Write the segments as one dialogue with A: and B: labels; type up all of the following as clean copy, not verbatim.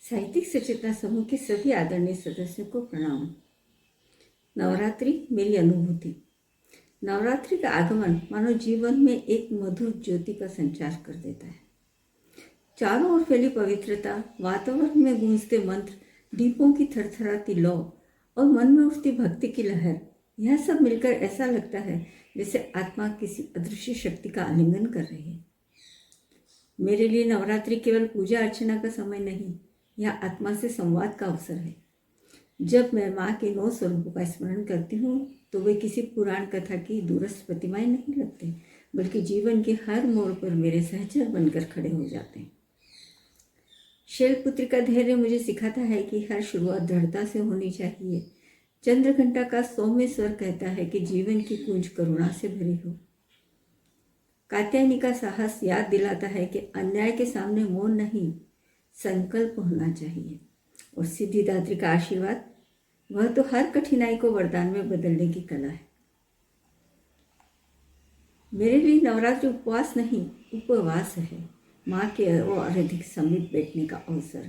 A: साहित्यिक सचेतना समूह के सभी आदरणीय सदस्यों को प्रणाम। नवरात्रि मेरी अनुभूति। नवरात्रि का आगमन मानव जीवन में एक मधुर ज्योति का संचार कर देता है। चारों ओर फैली पवित्रता, वातावरण में गूंजते मंत्र, दीपों की थरथराती लौ और मन में उठती भक्ति की लहर, यह सब मिलकर ऐसा लगता है जैसे आत्मा किसी अदृश्य शक्ति का आलिंगन कर रही है। मेरे लिए नवरात्रि केवल पूजा अर्चना का समय नहीं, यह आत्मा से संवाद का अवसर है। जब मैं माँ के 9 स्वरूपों का स्मरण करती हूँ तो वे किसी पुराण कथा की दूरस्थ प्रतिमाएं नहीं लगते, बल्कि जीवन के हर मोड़ पर मेरे सहचर बनकर खड़े हो जाते हैं। शैलपुत्री का धैर्य मुझे सिखाता है कि हर शुरुआत दृढ़ता से होनी चाहिए। चंद्रघंटा का सौम्य स्वर कहता है कि जीवन की गूंज करुणा से भरी हो। कात्यायनी का साहस याद दिलाता है कि अन्याय के सामने मौन नहीं, संकल्प होना चाहिए। और सिद्धिदात्री का आशीर्वाद, वह तो हर कठिनाई को वरदान में बदलने की कला है। मेरे लिए नवरात्रि उपवास नहीं, उपवास है। माँ के और अधिक समीप बैठने का अवसर।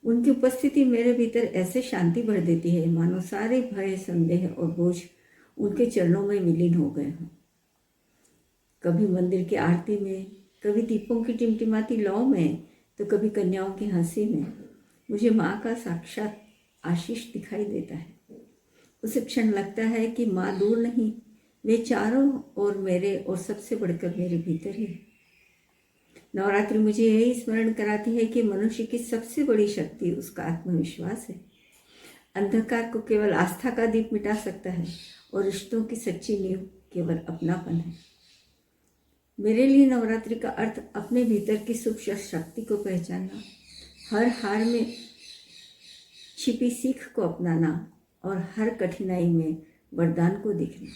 A: उनकी उपस्थिति मेरे भीतर ऐसे शांति भर देती है मानो सारे भय, संदेह और बोझ उनके चरणों में विलीन हो गए हों। कभी मंदिर की आरती में, कभी दीपों की टिमटिमाती लौ में, तो कभी कन्याओं की हंसी में मुझे माँ का साक्षात आशीष दिखाई देता है। उस क्षण लगता है कि माँ दूर नहीं, वे चारों ओर मेरे और सबसे बढ़कर मेरे भीतर ही। नवरात्रि मुझे यही स्मरण कराती है कि मनुष्य की सबसे बड़ी शक्ति उसका आत्मविश्वास है। अंधकार को केवल आस्था का दीप मिटा सकता है और रिश्तों की सच्ची नींव केवल अपनापन है। मेरे लिए नवरात्रि का अर्थ अपने भीतर की सूक्ष्म शक्ति को पहचानना, हर हार में छिपी सीख को अपनाना और हर कठिनाई में वरदान को देखना।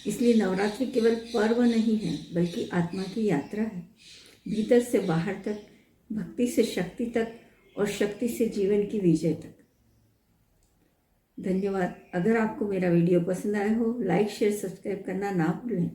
A: इसलिए नवरात्रि केवल पर्व नहीं है, बल्कि आत्मा की यात्रा है, भीतर से बाहर तक, भक्ति से शक्ति तक और शक्ति से जीवन की विजय तक। धन्यवाद। अगर आपको मेरा वीडियो पसंद आया हो, लाइक, शेयर, सब्सक्राइब करना ना भूलें।